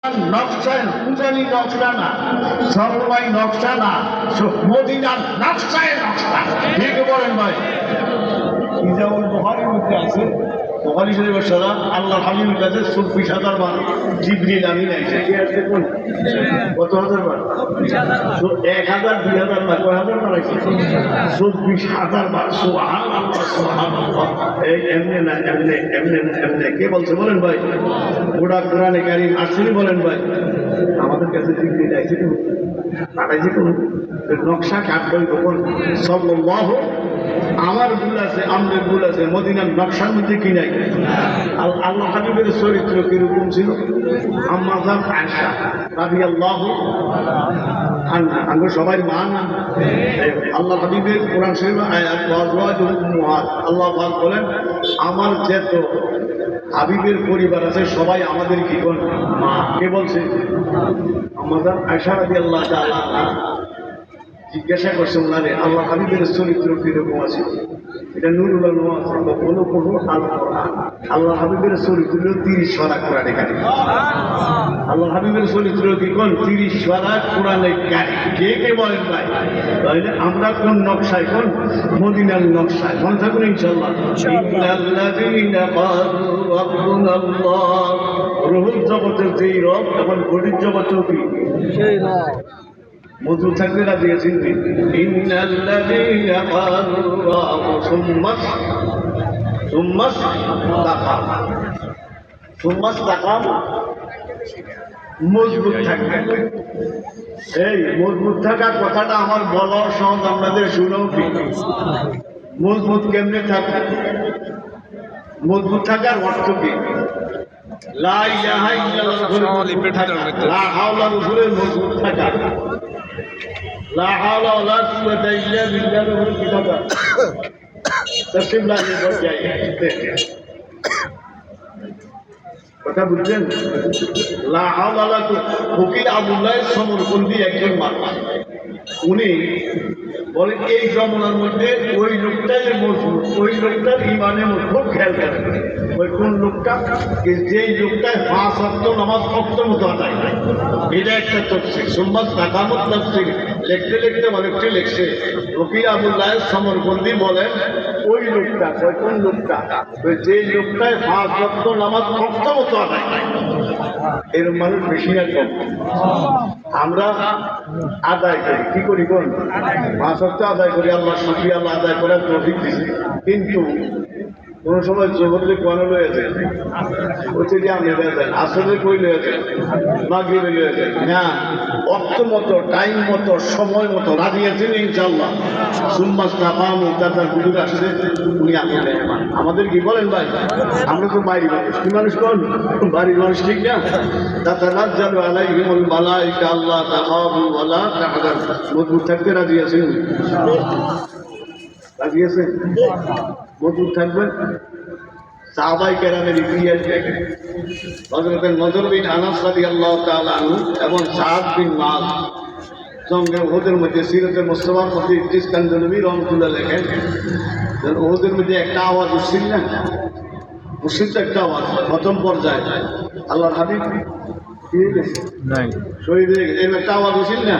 নকশায় পূজারি নকশা না, সর্বমাই নকশা না, মদিনার নকশায় নকশা। ঠিক বলেন ভাই? ইজাউল বুখারীর মধ্যে আছে, বুখারী শরীফের সারা আল্লাহ হাবিবের কাছে ২৪,০০০ বার জিবরিল আমিন আইছে। কে আসছে? কোন কত হাজার বার? ১,০০০ ২,০০০ বার, কয় হাজার বার আইছে? ২৪,০০০ বার। সুবহানাল্লাহ সুবহানাল্লাহ। এই এমনি না, এমনি এমনি এমনি। কে বলছে বলেন ভাই? গোটা কোরআনে কারীম আসেনি বলেন ভাই? আমাদের কাছে জিবরিল আইছে কোন পাঠাইছে কোন নকশা কাটবে কখন? সাল্লাল্লাহু আমার ভুল আছে, আমাদের ভুল আছে, মদিনার নকশার মধ্যে কি নাই? আল্লাহ হাবিবের চরিত্র কিরকম ছিল? আম্মা জান আয়েশা রাদিয়াল্লাহু আনহা, আমরা সবাই মা না? আল্লাহ হাবিবের কোরআন শরীফে আয়াত আল্লাহ পাক বলেন, আমার যত হাবিবের পরিবার আছে সবাই আমাদের কি কোন মা। কে বলছে? আম্মা জান আয়েশা রাদিয়াল্লাহু তাআলা জিজ্ঞাসা করছে ওনারে, আল্লাহ হাবিবের চরিত্র কিরকম আছে? এটা নুরুল আলম কোনো কোনো আল্লাহ হাবিবের চরিত্র ৩০ পারা কোরআনে কারিম। আল্লাহ হাবিবের চরিত্র কি কোন ৩০ পারা কোরআনে কারিম। কে কে বলেন ভাই? তাহলে আমরা কোন নকশায়? কোন মদিনার নকশায়। মনে থাকুন ইনশাআল্লাহ। ইন্নাল্লাযীনা ক্বালু রাব্বুনাল্লাহ, রূহুল জগতের যেই রব, এখন ঘটির জগতেও কি সেই রব। মজুর থাকতে রাজি আছেন? ইন্নাল্লাযীনা ক্বালু সুম্মাস্তাকাম, মজবুত থাকবে। এই মজবুত থাকার কথাটা আমার বলা সহজ, আপনাদের শুনেও কি মজবুত কেমনে থাকবে? মজবুত থাকার অর্থ কি? লা ইলাহা ইল্লাল্লাহ, লা হাওলা মজবুত থাকা, লা হাওলা ওয়ালা কুওয়াতা ইল্লা বিল্লাহ কিতাবা তসলিম লাগে বজায়। কথা বুঝছেন? লা হাওলা ওয়ালা ফকির আব্দুল্লাহ সমরকন্দি একজন মানুষ, উনি বলেন এই যমুনার মধ্যে ওই লোকটাই মজবুত, ওই লোকটার ইমানে খুব খেয়াল করেন। ওই কোন লোকটা? যেই লোকটায় ৫ ওয়াক্ত নামাজ ওয়াক্ত মতো আদায় হয়। এটা একটা তফসির। সুম্মাত তাকামত তফসির লিখতে লিখতে অনেকটি লিখছে। ফকির আব্দুল্লাহ সমরকন্দি বলেন ওই লোকটা, কোন লোকটা? যেই লোকটায় ৫ ওয়াক্ত নামাজ ওয়াক্ত মতো আদায় হয়। এরকম মানুষ বেশি না কম? আমরা আদায় করি, কি করি? কোন ৫ ওয়াক্ত আদায় করি, আল্লাহ শুকরিয়া, আল্লাহ আদায় করার তৌফিক দিয়েছে। কিন্তু কোন সময় জোহরে কোন লয়ে যায়, ওইটা যে আমি যায়, আসলে কই লয়ে যায়, মাগরিবে লয়ে যায় না। অক্ত মতো, টাইম মতো, সময় মতো রাজি আছেন ইনশাআল্লাহ। সুম্মাস তাকামু, তার হুজুর আসছে, উনি আসলে আমাদের কি বলেন ভাই? আমরা তো বাড়ির মানুষ। কি মানুষ? কোন বাড়ির মানুষ, ঠিক না? তাতানাজ্জালু আলাইহিমুল মালায়েকা আল্লা তাখাফু ওয়া লা তাহজানু। মজবুত থাকতে রাজি আছেন? রাজি আছেন? মজবুত থাকবেন। সাহাবায়ে কেরামের ইতিহাস দেখেন। হযরত নজর বিন আনাস রাদিয়াল্লাহু তাআলা আনহু এবং সাদ বিন মায সঙ্গে ওদের মধ্যে সিরাতে মুস্তাফার মধ্যে ইদ্রিস কানজনবী রহমাতুল্লাহ লেখেন, ওদের মধ্যে একটা আওয়াজ উঠছিল না, মুর্শিদ একটা আওয়াজ প্রথম পর্যায়ে আল্লাহর হাবিব শহীদ হয়ে গেছে, একটা আওয়াজ উঠছিল না।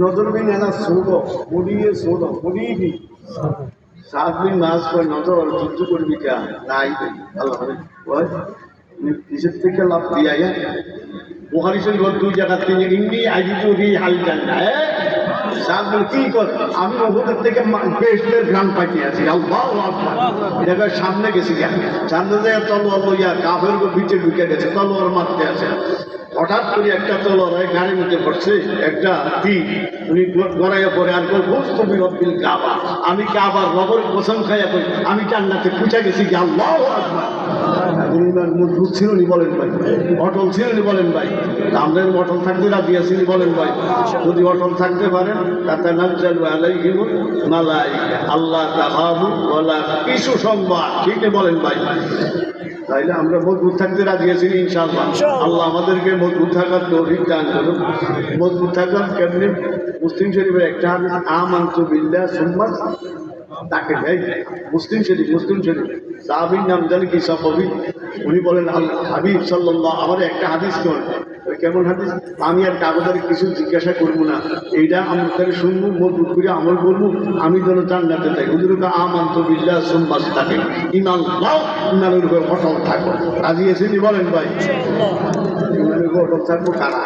নজর বিন আনাস সৌদ পড়িয়ে সৌদ পড়িয়ে কি সাত দিন মাস করে নজর যুদ্ধ করবি কে নাই আল্লাহ কিসের থেকে লাভ দিয়া বুখারী শরীফ ২ জায়গা তিনি ইন্নি আজিবু হি হাল জান্নাহ। সাত দিন কি কর, আমি ওদের থেকে বেহেশতের গ্রাম পাইতে আছি। আল্লাহু আকবার। এটা সামনে গেছি, সামনে যায় তলোয়ার লইয়া কাফের ভিতরে ঢুকে গেছে, তলোয়ার মারতে আছে। হঠাৎ করে একটা তলোয়ার গাড়ির মধ্যে পড়ছে, একটা তীর উনি গড়াইয়া পড়ে আর বুঝতো বিরব্বিল কাবা, আমি কাবার রবর কসম খাইয়া করি আমি জান্নাতে পৌঁছে গেছি। কি আল্লাহু আকবার। মজবুত ছিল নি বলেন ভাই? অটল ছিল নি বলেন ভাই? আমরা অটল থাকতে রাজি আছি বলেন ভাই? যদি অটল থাকতে পারেন, তাতানাজ্জালু আলাইহিমুল মালায়েকা আল্লা তাখাফু ওয়া লা, কিছু সংবাদ, ঠিক বলেন ভাই? তাইলে আমরা মজবুত থাকতে রাজি আছি ইনশাআল্লাহ। আল্লাহ আমাদেরকে মজবুত থাকার তৌফিক দান করুন। মজবুত থাকার কেমনে? মুসলিম শরীফের একটা হাদিস, আমানতু বিল্লাহ সুম্মা তাকে মুসলিম শরীফ সাহাবীর নাম জানি কি সাহাবী, উনি বলেন আল্লাহ হাবিব সাল্লাল্লাহু, আমার একটা হাদিস করেন। কেমন হাদিস? আমি আর কাগজের কিছু জিজ্ঞাসা করবো না, এইটা আমি তাহলে শুনবো, মজবুত করে আমল করবো, আমি যেন জান্নাতে যাই। হুজুরকে আমানতু বিল্লাহ সুম্মা ইসতাকিম, ঈমান লাও, ঈমানের উপর অটল থাকো। রাজি আছেন বলেন ভাই? ঈমানের উপর অটল থাকবো কারা?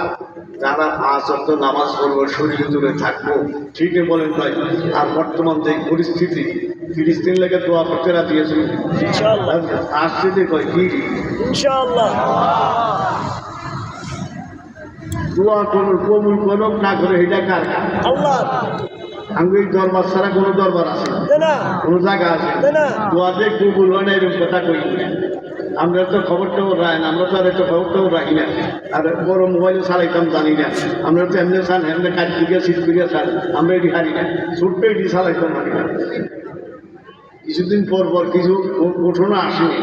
যারা 5 ওয়াক্ত নামাজ পড়বো, শরীরে দূরে থাকবো, ঠিকই বলেন ভাই। আর বর্তমান যে পরিস্থিতি, ফিলিস্তিন লেগে দোয়া করতে রাজি আছেন ইনশাআল্লাহ? আসছে যে কয় কি ইনশাআল্লাহ দোয়া করুন, কবুল করুক না করে এটা কার? আল্লাহ। আমি এই দরবার ছাড়া কোনো দরবার আছে না, কোনো জায়গা আছে না দোয়াতে কবুল হয় না, এরকম কথা কই না। আমরা তো খবরটাও রাখি না, আমরা তো আর একটা খবরটাও রাখি না, আর বড় মোবাইলে চালাইতাম জানি না। আমরা তো এমনি চান, এমনি কাজ করিয়া শীত করিয়া চান, আমরা এটি হারি না, ছোট্ট এটি চালাইতাম হারি না। কিছুদিন পর পর কিছু ঘটনা আসেনি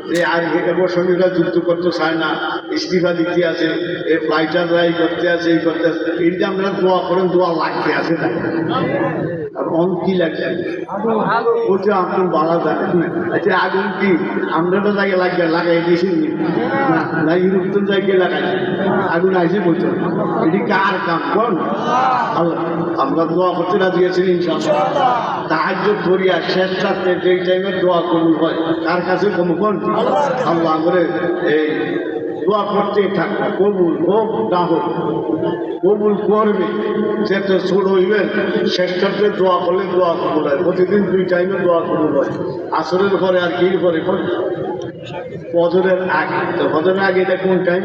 যে আর এবছরীরা যুদ্ধ করতে চায় না, ইস্তিফা দিতে আছে, এই ফ্লাইটাররা এই করতে আছে, এই করতে আছে। এইটা আমরা দোয়া করেন, দোয়া লাগতে আছে তাই। আর অন কি লাগছে বলছে আপনি বালা জানেন না। আচ্ছা আগুন কি আমরা তো জায়গায় লাগবে, লাগাই দিয়েছি না ইউরোপ তো জায়গায় লাগাইছি, আগুন আইসে বলতো। এটি কার কাম কোন? আল্লাহ। আমরা দোয়া করতে রাজি আছি ইনশাআল্লাহ। তাহাজ্জুদ করিয়া শেষ রাতে যেই টাইমে দোয়া কবুল হয় কার কাছে? কোন? আল্লাহ করে এই দোয়া করতে থাকবে, কবুল হোক না হোক কবুল করবে। যেতে ছোট হইবেন শেষটাতে দোয়া করলে দোয়া কবুল হয়। প্রতিদিন 2 টাইমে দোয়া কবুল হয়, আসরের পরে আর কি পরে ফজরের আগে। তো ফজরের আগে এটা কোন টাইম?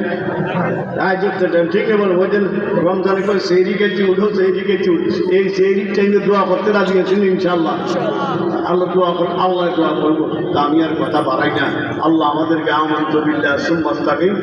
তাহাজ্জুদের টাইম। ঠিক আছে, ওই দিন রমজানে করে সেহরি খেতে উঠো, সেহরি খেতে উঠ, এই সেহরির টাইমে দোয়া করতে রাজি আছেন ইনশাআল্লাহ? আল্লাহ দোয়া করবো, আল্লাহ দোয়া করবো। তা আমি আর কথা বাড়াই না। আল্লাহ আমাদেরকে আমানতু বিল্লাহ সুম্মা ইসতাকিম।